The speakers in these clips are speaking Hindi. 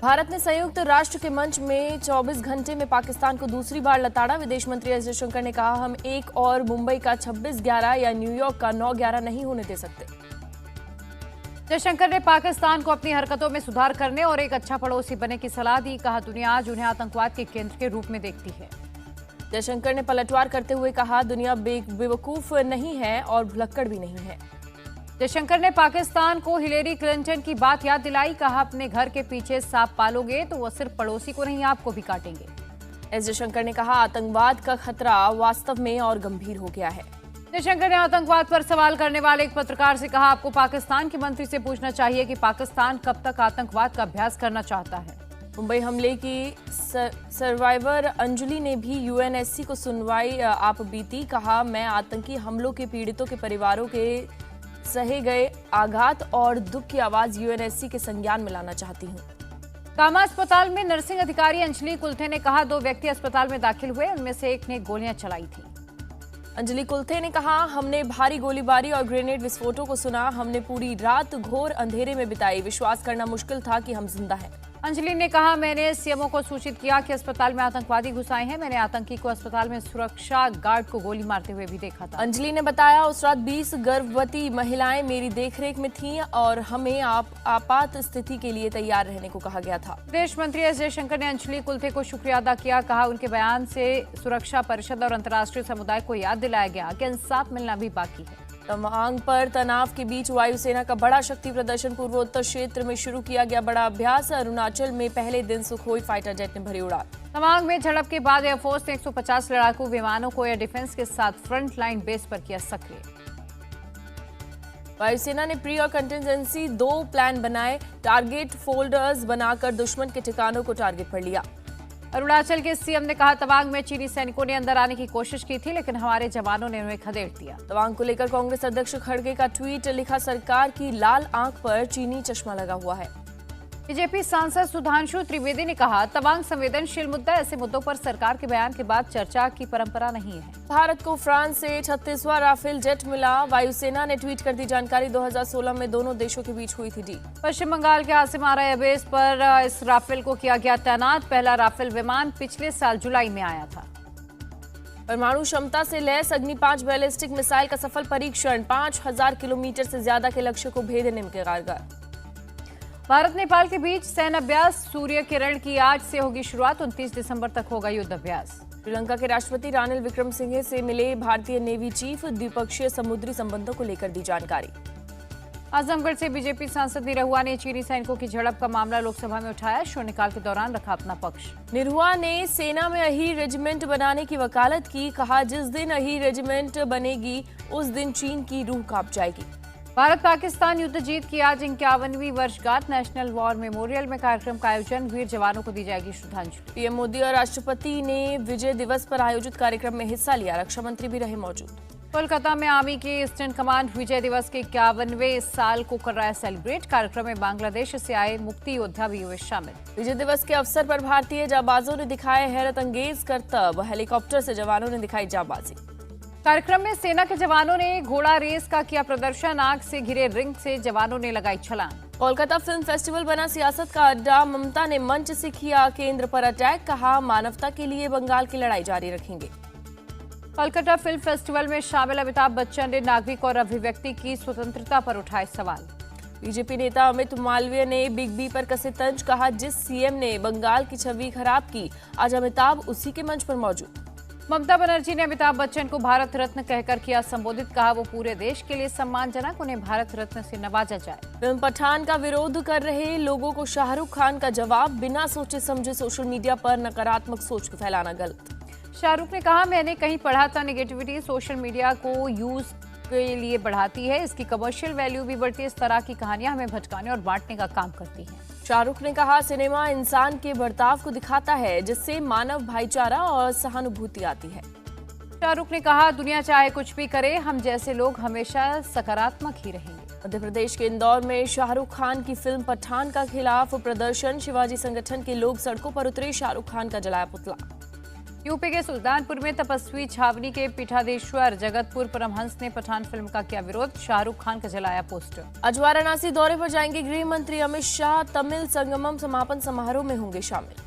भारत ने संयुक्त राष्ट्र के मंच में 24 घंटे में पाकिस्तान को दूसरी बार लताड़ा। विदेश मंत्री एस जयशंकर ने कहा, हम एक और मुंबई का 26-11 या न्यूयॉर्क का 9-11 नहीं होने दे सकते। जयशंकर ने पाकिस्तान को अपनी हरकतों में सुधार करने और एक अच्छा पड़ोसी बनने की सलाह दी। कहा, दुनिया आज उन्हें आतंकवाद के केंद्र के रूप में देखती है। जयशंकर ने पलटवार करते हुए कहा, दुनिया बेवकूफ नहीं है और भुलक्कड़ भी नहीं है। जयशंकर ने पाकिस्तान को हिलेरी क्लिंटन की बात याद दिलाई। कहा, अपने घर के पीछे सांप पालोगे तो वो सिर्फ पड़ोसी को नहीं आपको भी काटेंगे। एस जयशंकर ने कहा, आतंकवाद का खतरा वास्तव में और गंभीर हो गया है। जयशंकर ने आतंकवाद पर सवाल करने वाले एक पत्रकार से कहा, आपको पाकिस्तान के मंत्री से पूछना चाहिए कि पाकिस्तान कब तक आतंकवाद का अभ्यास करना चाहता है। मुंबई हमले की सर्वाइवर अंजलि ने भी यूएनएससी को सुनवाई आप बीती। कहा, मैं आतंकी हमलों के पीड़ितों के परिवारों के सहे गए आघात और दुख की आवाज यूएनएससी के संज्ञान में लाना चाहती हूँ। कामा अस्पताल में नर्सिंग अधिकारी अंजलि कुल्थे ने कहा, 2 व्यक्ति अस्पताल में दाखिल हुए, उनमें से एक ने गोलियां चलाई थी। अंजलि कुल्थे ने कहा, हमने भारी गोलीबारी और ग्रेनेड विस्फोटों को सुना। हमने पूरी रात घोर अंधेरे में बिताई। विश्वास करना मुश्किल था कि हम जिंदा हैं। अंजलि ने कहा, मैंने सीएमओ को सूचित किया कि अस्पताल में आतंकवादी घुस आए हैं। मैंने आतंकी को अस्पताल में सुरक्षा गार्ड को गोली मारते हुए भी देखा था। अंजलि ने बताया, उस रात 20 गर्भवती महिलाएं मेरी देखरेख में थीं और हमें आपात स्थिति के लिए तैयार रहने को कहा गया था। विदेश मंत्री एस जयशंकर ने अंजलि कुल्थे को शुक्रिया अदा किया। कहा, उनके बयान से सुरक्षा परिषद और अंतर्राष्ट्रीय समुदाय को याद दिलाया गया कि इंसाफ मिलना भी बाकी है। तवांग पर तनाव के बीच वायुसेना का बड़ा शक्ति प्रदर्शन। पूर्वोत्तर क्षेत्र में शुरू किया गया बड़ा अभ्यास। अरुणाचल में पहले दिन सुखोई फाइटर जेट ने भरी उड़ान। तवांग में झड़प के बाद एयरफोर्स ने 150 लड़ाकू विमानों को एयर डिफेंस के साथ फ्रंट लाइन बेस पर किया सक्रिय। वायुसेना ने प्री और कंटिजेंसी 2 प्लान बनाए। टारगेट फोल्डर्स बनाकर दुश्मन के ठिकानों को टारगेट पर लिया। अरुणाचल के सीएम ने कहा, तवांग में चीनी सैनिकों ने अंदर आने की कोशिश की थी, लेकिन हमारे जवानों ने उन्हें खदेड़ दिया। तवांग को लेकर कांग्रेस अध्यक्ष खड़गे का ट्वीट लिखा, सरकार की लाल आंख पर चीनी चश्मा लगा हुआ है। बीजेपी सांसद सुधांशु त्रिवेदी ने कहा, तवांग संवेदनशील मुद्दा, ऐसे मुद्दों पर सरकार के बयान के बाद चर्चा की परंपरा नहीं है। भारत को फ्रांस से 36वां राफेल जेट मिला। वायुसेना ने ट्वीट कर दी जानकारी। 2016 में दोनों देशों के बीच हुई थी डील। पश्चिम बंगाल के आसिमारा एयरबेस पर इस राफेल को किया गया तैनात। पहला राफेल विमान पिछले साल जुलाई में आया था। परमाणु क्षमता से लैस अग्नि 5 बैलिस्टिक मिसाइल का सफल परीक्षण। 5000 किलोमीटर से ज्यादा के लक्ष्य को भेदने में कारगर। भारत नेपाल के बीच सैन्य अभ्यास। सूर्य किरण की आज से होगी शुरुआत। 29 दिसंबर तक होगा युद्ध अभ्यास। श्रीलंका के राष्ट्रपति रानिल विक्रमसिंघे से मिले भारतीय नेवी चीफ। द्विपक्षीय समुद्री संबंधों को लेकर दी जानकारी। आजमगढ़ से बीजेपी सांसद निरहुआ ने चीनी सैनिकों की झड़प का मामला लोकसभा में उठाया। शून्यकाल के दौरान रखा अपना पक्ष। निरहुआ ने सेना में अहीर रेजिमेंट बनाने की वकालत की। कहा, जिस दिन अहीर रेजिमेंट बनेगी उस दिन चीन की रूह कांप जाएगी। भारत पाकिस्तान युद्ध जीत की आज 51वीं वर्षगांठ। नेशनल वॉर मेमोरियल में कार्यक्रम का आयोजन। वीर जवानों को दी जाएगी श्रद्धांजलि। पीएम मोदी और राष्ट्रपति ने विजय दिवस पर आयोजित कार्यक्रम में हिस्सा लिया। रक्षा मंत्री भी रहे मौजूद। कोलकाता में आर्मी की ईस्टर्न कमांड विजय दिवस के 51वें साल को कर रहा है सेलिब्रेट। कार्यक्रम में बांग्लादेश से आए मुक्ति योद्धा भी हुए शामिल। विजय दिवस के अवसर पर भारतीय जांबाजों ने दिखाए हैरत अंगेज करतब। हेलीकॉप्टर से जवानों ने दिखाई जांबाजी। कार्यक्रम में सेना के जवानों ने घोड़ा रेस का किया प्रदर्शन। आग से घिरे रिंग से जवानों ने लगाई छलांग। कोलकाता फिल्म फेस्टिवल बना सियासत का अड्डा। ममता ने मंच से किया केंद्र पर अटैक। कहा, मानवता के लिए बंगाल की लड़ाई जारी रखेंगे। कोलकाता फिल्म फेस्टिवल में शामिल अमिताभ बच्चन ने नागरिक और अभिव्यक्ति की स्वतंत्रता पर उठाए सवाल। बीजेपी नेता अमित मालवीय ने बिग बी पर कसे तंज। कहा, जिस सीएम ने बंगाल की छवि खराब की, आज अमिताभ उसी के मंच पर मौजूद। ममता बनर्जी ने अमिताभ बच्चन को भारत रत्न कहकर किया संबोधित। कहा, वो पूरे देश के लिए सम्मानजनक, उन्हें भारत रत्न से नवाजा जाए। फिल्म पठान का विरोध कर रहे लोगों को शाहरुख खान का जवाब। बिना सोचे समझे सोशल मीडिया पर नकारात्मक सोच फैलाना गलत। शाहरुख ने कहा, मैंने कहीं पढ़ा था नेगेटिविटी सोशल मीडिया को यूज के लिए बढ़ाती है, इसकी कमर्शियल वैल्यू भी बढ़ती है। इस तरह की कहानियां हमें भटकाने और बांटने का काम करती हैं। शाहरुख ने कहा, सिनेमा इंसान के बर्ताव को दिखाता है, जिससे मानव भाईचारा और सहानुभूति आती है। शाहरुख ने कहा, दुनिया चाहे कुछ भी करे, हम जैसे लोग हमेशा सकारात्मक ही रहेंगे। मध्य प्रदेश के इंदौर में शाहरुख खान की फिल्म पठान का खिलाफ प्रदर्शन। शिवाजी संगठन के लोग सड़कों पर उतरे। शाहरुख खान का जलाया पुतला। यूपी के सुल्तानपुर में तपस्वी छावनी के पीठाधीश्वर जगतपुर परमहंस ने पठान फिल्म का किया विरोध, शाहरुख खान का जलाया पोस्टर। आज वाराणसी दौरे पर जाएंगे गृह मंत्री अमित शाह, तमिल संगमम समापन समारोह में होंगे शामिल।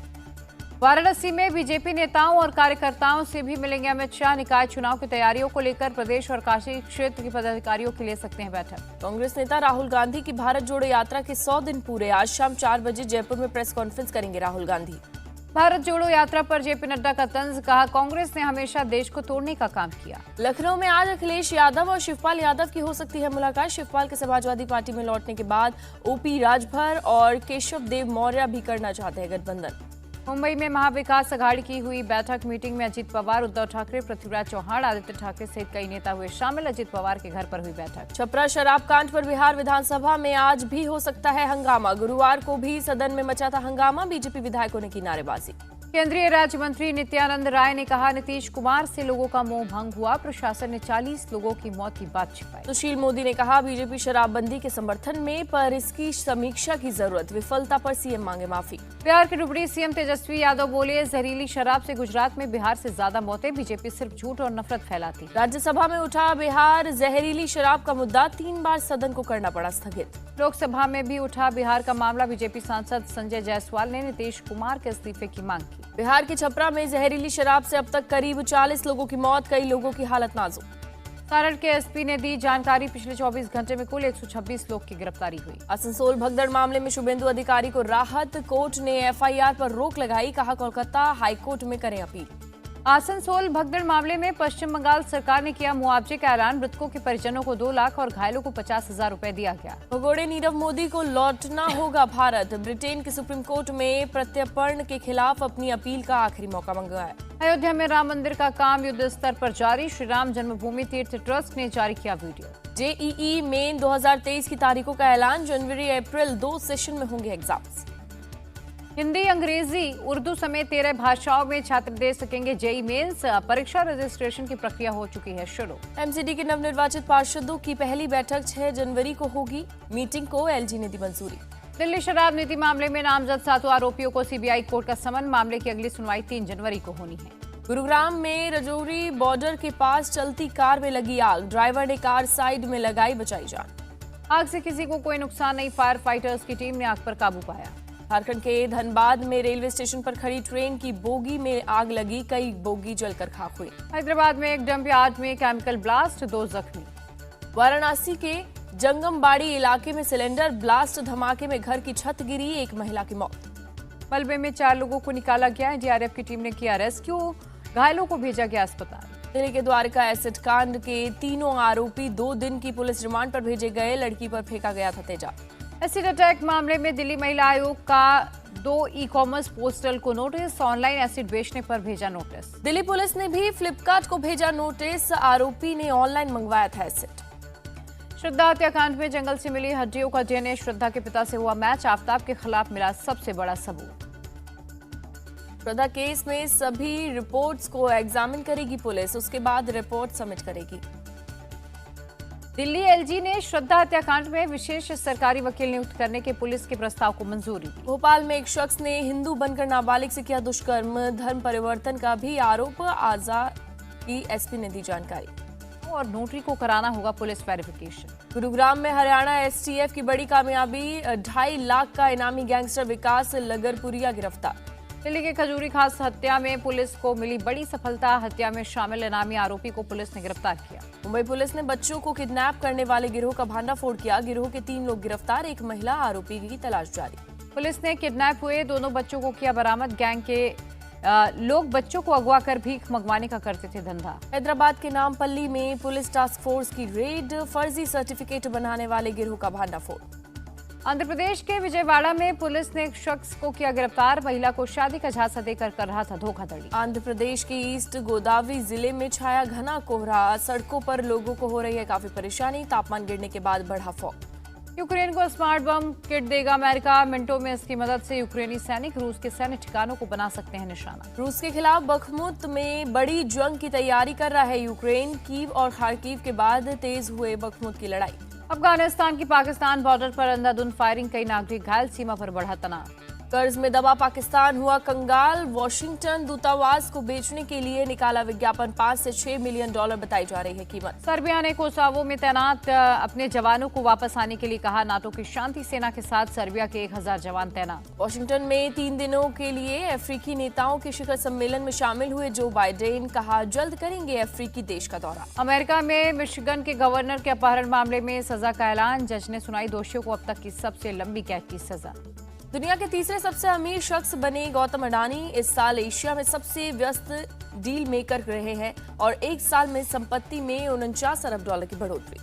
वाराणसी में बीजेपी नेताओं और कार्यकर्ताओं से भी मिलेंगे अमित शाह, निकाय चुनाव की तैयारियों को लेकर प्रदेश और काशी क्षेत्र के पदाधिकारियों की ले सकते हैं बैठक। कांग्रेस नेता राहुल गांधी की भारत जोड़ो यात्रा के 100 दिन पूरे, आज शाम 4 बजे जयपुर में प्रेस कॉन्फ्रेंस करेंगे राहुल गांधी। भारत जोड़ो यात्रा पर जेपी नड्डा का तंज, कहा कांग्रेस ने हमेशा देश को तोड़ने का काम किया। लखनऊ में आज अखिलेश यादव और शिवपाल यादव की हो सकती है मुलाकात। शिवपाल के समाजवादी पार्टी में लौटने के बाद ओपी राजभर और केशव देव मौर्य भी करना चाहते हैं गठबंधन। मुंबई में महाविकास अघाड़ी की हुई बैठक, मीटिंग में अजीत पवार, उद्धव ठाकरे, पृथ्वीराज चौहान, आदित्य ठाकरे सहित कई नेता हुए शामिल। अजीत पवार के घर पर हुई बैठक। छपरा शराब कांड पर बिहार विधानसभा में आज भी हो सकता है हंगामा। गुरुवार को भी सदन में मचा था हंगामा, बीजेपी विधायकों ने की नारेबाजी। केंद्रीय राज्य मंत्री नित्यानंद राय ने कहा नीतीश कुमार से लोगों का मोह भंग हुआ, प्रशासन ने 40 लोगों की मौत की बात छिपाई। सुशील मोदी ने कहा बीजेपी शराबबंदी के समर्थन में, पर इसकी समीक्षा की जरूरत, विफलता पर सीएम मांगे माफी। बिहार के डिप्टी सीएम तेजस्वी यादव बोले जहरीली शराब से गुजरात में बिहार से ज्यादा मौतें, बीजेपी सिर्फ झूठ और नफरत फैलाती। राज्यसभा में उठा बिहार जहरीली शराब का मुद्दा, 3 बार सदन को करना पड़ा स्थगित। लोकसभा में भी उठा बिहार का मामला, बीजेपी सांसद संजय जायसवाल ने नीतीश कुमार के इस्तीफे की मांग की। बिहार के छपरा में जहरीली शराब से अब तक करीब 40 लोगों की मौत, कई लोगों की हालत नाजुक। सारण के एसपी ने दी जानकारी, पिछले 24 घंटे में कुल 126 लोग की गिरफ्तारी हुई। आसनसोल भगदड़ मामले में शुभेंदु अधिकारी को राहत, कोर्ट ने एफआईआर पर रोक लगाई, कहा कोलकाता हाईकोर्ट में करें अपील। आसनसोल भगदड़ मामले में पश्चिम बंगाल सरकार ने किया मुआवजे का ऐलान, मृतकों के परिजनों को 2 लाख और घायलों को 50,000 रुपए दिया गया। भगोड़े नीरव मोदी को लौटना होगा भारत, ब्रिटेन के सुप्रीम कोर्ट में प्रत्यर्पण के खिलाफ अपनी अपील का आखिरी मौका मंगवाया। अयोध्या में राम मंदिर का काम युद्ध स्तर पर जारी, श्री राम जन्मभूमि तीर्थ ट्रस्ट ने जारी किया वीडियो। जेईई मेन 2023 की तारीखों का ऐलान, जनवरी अप्रैल 2 सेशन में होंगे एग्जाम्स। हिंदी, अंग्रेजी, उर्दू समेत 13 भाषाओं में छात्र दे सकेंगे जेईई मेंस, परीक्षा रजिस्ट्रेशन की प्रक्रिया हो चुकी है शुरू। एमसीडी के नवनिर्वाचित पार्षदों की पहली बैठक 6 जनवरी को होगी, मीटिंग को एलजी ने दी मंजूरी। दिल्ली शराब नीति मामले में नामजद 7 आरोपियों को सीबीआई कोर्ट का समन, मामले की अगली सुनवाई 3 जनवरी को होनी है। गुरुग्राम में रजौरी बॉर्डर के पास चलती कार में लगी आग, ड्राइवर ने कार साइड में लगाई, बचाई जान। आग से किसी को कोई नुकसान नहीं, फायर फाइटर्स की टीम ने आग पर काबू पाया। झारखंड के धनबाद में रेलवे स्टेशन पर खड़ी ट्रेन की बोगी में आग लगी, कई बोगी जलकर खाक हुई। हैदराबाद में एक डंप यार्ड में केमिकल ब्लास्ट, 2 जख्मी। वाराणसी के जंगमबाड़ी इलाके में सिलेंडर ब्लास्ट, धमाके में घर की छत गिरी, एक महिला की मौत। मलबे में 4 लोगों को निकाला गया, एनडीआरएफ की टीम ने किया रेस्क्यू, घायलों को भेजा गया अस्पताल। दिल्ली के द्वारका एसिड कांड के तीनों आरोपी 2 दिन की पुलिस रिमांड पर भेजे गए, लड़की पर फेंका गया था तेजाब। एसिड अटैक मामले में दिल्ली महिला आयोग का 2 ई-कॉमर्स पोर्टल को नोटिस, ऑनलाइन एसिड बेचने पर भेजा नोटिस। दिल्ली पुलिस ने भी फ्लिपकार्ट को भेजा नोटिस, आरोपी ने ऑनलाइन मंगवाया था एसिड। श्रद्धा हत्याकांड में जंगल से मिली हड्डियों का डीएनए, श्रद्धा के पिता से हुआ मैच, आफताब के खिलाफ मिला सबसे बड़ा सबूत। श्रद्धा केस में सभी रिपोर्ट्स को एग्जामिन करेगी पुलिस, उसके बाद रिपोर्ट सबमिट करेगी। दिल्ली एलजी ने श्रद्धा हत्याकांड में विशेष सरकारी वकील नियुक्त करने के पुलिस के प्रस्ताव को मंजूरी दी। भोपाल में एक शख्स ने हिंदू बनकर नाबालिग से किया दुष्कर्म, धर्म परिवर्तन का भी आरोप, आजाद की एसपी ने दी जानकारी। और नोटरी को कराना होगा पुलिस वेरिफिकेशन। गुरुग्राम में हरियाणा एसटीएफ की बड़ी कामयाबी, 2.5 लाख का इनामी गैंगस्टर विकास लगरपुरिया गिरफ्तार। दिल्ली के खजूरी खास हत्या में पुलिस को मिली बड़ी सफलता, हत्या में शामिल इनामी आरोपी को पुलिस ने गिरफ्तार किया। मुंबई पुलिस ने बच्चों को किडनैप करने वाले गिरोह का भांडाफोड़ किया, गिरोह के 3 लोग गिरफ्तार, एक महिला आरोपी की तलाश जारी। पुलिस ने किडनैप हुए 2 बच्चों को किया बरामद, गैंग के लोग बच्चों को अगवा कर भीख मंगवाने का करते थे धंधा। हैदराबाद के नामपल्ली में पुलिस टास्क फोर्स की रेड, फर्जी सर्टिफिकेट बनाने वाले गिरोह का भांडाफोड़। आंध्र प्रदेश के विजयवाड़ा में पुलिस ने एक शख्स को किया गिरफ्तार, महिला को शादी का झांसा देकर कर रहा था धोखाधड़ी। आंध्र प्रदेश के ईस्ट गोदावरी जिले में छाया घना कोहरा, सड़कों पर लोगों को हो रही है काफी परेशानी, तापमान गिरने के बाद बढ़ा फॉग। यूक्रेन को स्मार्ट बम किट देगा अमेरिका, मिनटों में इसकी मदद से यूक्रेनी सैनिक रूस के सैन्य ठिकानों को बना सकते हैं निशाना। रूस के खिलाफ बखमुत में बड़ी जंग की तैयारी कर रहा है यूक्रेन, कीव और खार्किव के बाद तेज हुए बखमुत की लड़ाई। अफगानिस्तान की पाकिस्तान बॉर्डर पर अंधाधुंध फायरिंग, कई नागरिक घायल, सीमा पर बढ़ा तनाव। कर्ज में दबा पाकिस्तान हुआ कंगाल। वॉशिंगटन दूतावास को बेचने के लिए निकाला विज्ञापन। 5 से 6 मिलियन डॉलर बताई जा रही है कीमत। सर्बिया ने कोसोवो में तैनात अपने जवानों को वापस आने के लिए कहा। नाटो की शांति सेना के साथ सर्बिया के 1000 जवान तैनात। वॉशिंगटन में 3 दिनों के लिए अफ्रीकी नेताओं के शिखर सम्मेलन में शामिल हुए जो बाइडेन। कहा जल्द करेंगे अफ्रीकी देश का दौरा। अमेरिका में मिशिगन के गवर्नर के अपहरण मामले में सजा का ऐलान। जज ने सुनाई दोषियों को अब तक की सबसे लंबी कैद की सजा। दुनिया के तीसरे सबसे अमीर शख्स बने गौतम अडानी इस साल एशिया में सबसे व्यस्त डील मेकर रहे हैं और एक साल में संपत्ति में 49 अरब डॉलर की बढ़ोतरी।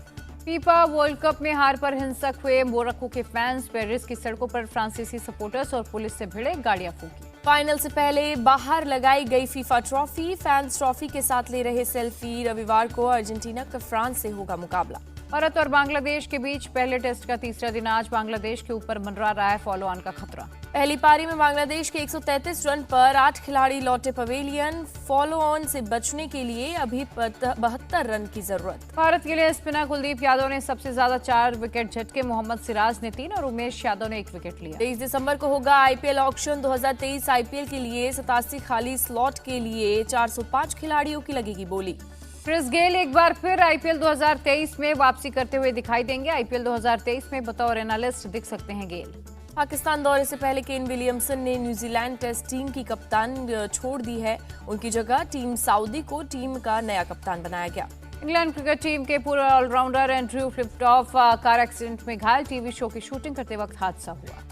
फीफा वर्ल्ड कप में हार पर हिंसक हुए मोरक्को के फैंस। पेरिस की सड़कों पर फ्रांसीसी सपोर्टर्स और पुलिस से भिड़े, गाड़ियां फूंकी। फाइनल से पहले बाहर लगाई गई फीफा ट्रॉफी। फैंस ट्रॉफी के साथ ले रहे सेल्फी। रविवार को अर्जेंटीना का फ्रांस से होगा मुकाबला। भारत और बांग्लादेश के बीच पहले टेस्ट का तीसरा दिन आज। बांग्लादेश के ऊपर मंडरा रहा है फॉलो ऑन का खतरा। पहली पारी में बांग्लादेश के 133 रन पर 8 खिलाड़ी लौटे पवेलियन। फॉलो ऑन से बचने के लिए अभी 72 रन की जरूरत। भारत के लिए स्पिनर कुलदीप यादव ने सबसे ज्यादा 4 विकेट झटके। मोहम्मद सिराज ने 3 और उमेश यादव ने 1 विकेट लिया। 23 दिसंबर को होगा आईपीएल ऑक्शन। 2023 आईपीएल के लिए 87 खाली स्लॉट के लिए 405 खिलाड़ियों की लगेगी बोली। क्रिस गेल एक बार फिर आईपीएल 2023 में वापसी करते हुए दिखाई देंगे। आईपीएल 2023 में बतौर एनालिस्ट दिख सकते हैं गेल। पाकिस्तान दौरे से पहले केन विलियमसन ने न्यूजीलैंड टेस्ट टीम की कप्तान छोड़ दी है। उनकी जगह टीम साउदी को टीम का नया कप्तान बनाया गया। इंग्लैंड क्रिकेट टीम के पूर्व ऑलराउंडर एंड्रयू फ्लिपटॉफ कार एक्सीडेंट में घायल। टीवी शो की शूटिंग करते वक्त हादसा हुआ।